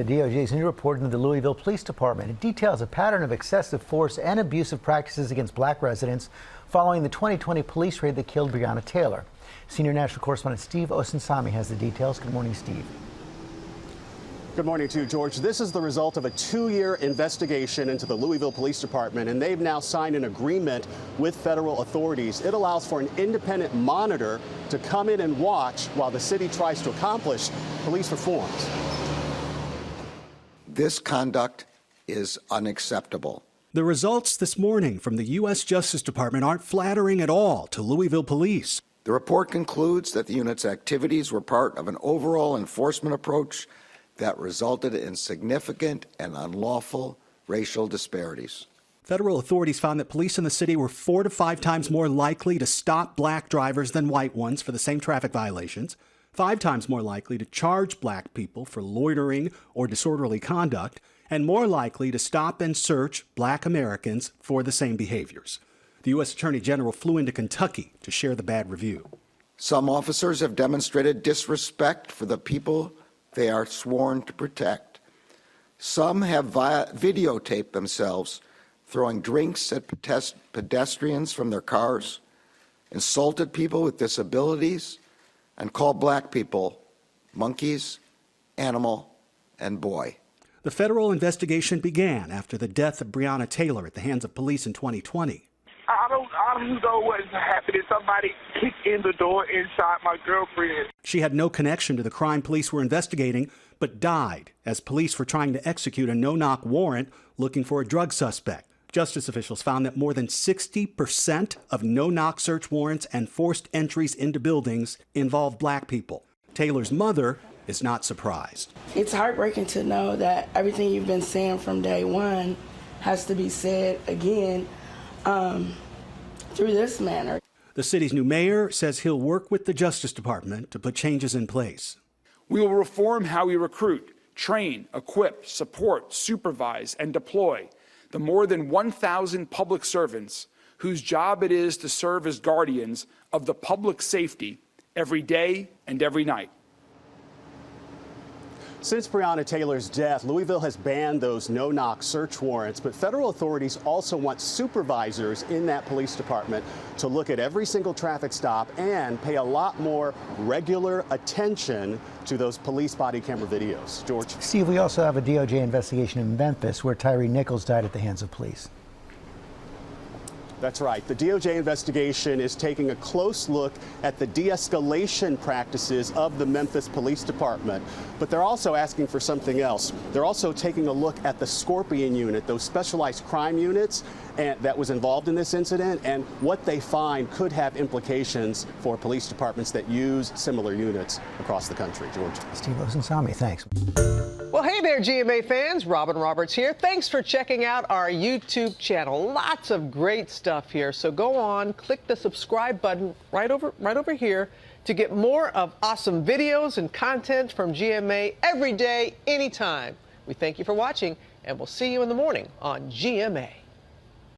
The DOJ's new report into the Louisville Police Department. It details a pattern of excessive force and abusive practices against black residents following the 2020 police raid that killed Breonna Taylor. Senior national correspondent Steve Osunsami has the details. Good morning, Steve. Good morning to you, George. This is the result of a 2-year investigation into the Louisville Police Department, and they've now signed an agreement with federal authorities. It allows for an independent monitor to come in and watch while the city tries to accomplish police reforms. This conduct is unacceptable. The results this morning from the U.S. Justice Department aren't flattering at all to Louisville police. The report concludes that the unit's activities were part of an overall enforcement approach that resulted in significant and unlawful racial disparities. Federal authorities found that police in the city were 4 to 5 times more likely to stop black drivers than white ones for the same traffic violations, 5 times more likely to charge black people for loitering or disorderly conduct, and more likely to stop and search black Americans for the same behaviors. The U.S. Attorney General flew into Kentucky to share the bad review. Some officers have demonstrated disrespect for the people they are sworn to protect. Some have videotaped themselves throwing drinks at pedestrians from their cars, insulted people with disabilities, and called black people monkeys, animal, and boy. The federal investigation began after the death of Breonna Taylor at the hands of police in 2020. I don't know what's happening. Somebody kicked in the door and shot my girlfriend. She had no connection to the crime police were investigating, but died as police were trying to execute a no-knock warrant looking for a drug suspect. Justice officials found that more than 60% of no-knock search warrants and forced entries into buildings involve black people. Taylor's mother is not surprised. It's heartbreaking to know that everything you've been saying from day one has to be said again through this manner. The city's new mayor says he'll work with the Justice Department to put changes in place. We will reform how we recruit, train, equip, support, supervise, and deploy the more than 1,000 public servants whose job it is to serve as guardians of the public safety every day and every night. Since Breonna Taylor's death, Louisville has banned those no-knock search warrants, but federal authorities also want supervisors in that police department to look at every single traffic stop and pay a lot more regular attention to those police body camera videos. George? Steve, we also have a DOJ investigation in Memphis where Tyree Nichols died at the hands of police. That's right. The DOJ investigation is taking a close look at the de-escalation practices of the Memphis Police Department. But they're also asking for something else. They're also taking a look at the Scorpion unit, those specialized crime units that was involved in this incident, and what they find could have implications for police departments that use similar units across the country. George? Steve Osunsami, thanks. Well, hey there, GMA fans. Robin Roberts here. Thanks for checking out our YouTube channel. Lots of great stuff here. So go on, click the subscribe button right over here to get more of awesome videos and content from GMA every day, anytime. We thank you for watching, and we'll see you in the morning on GMA.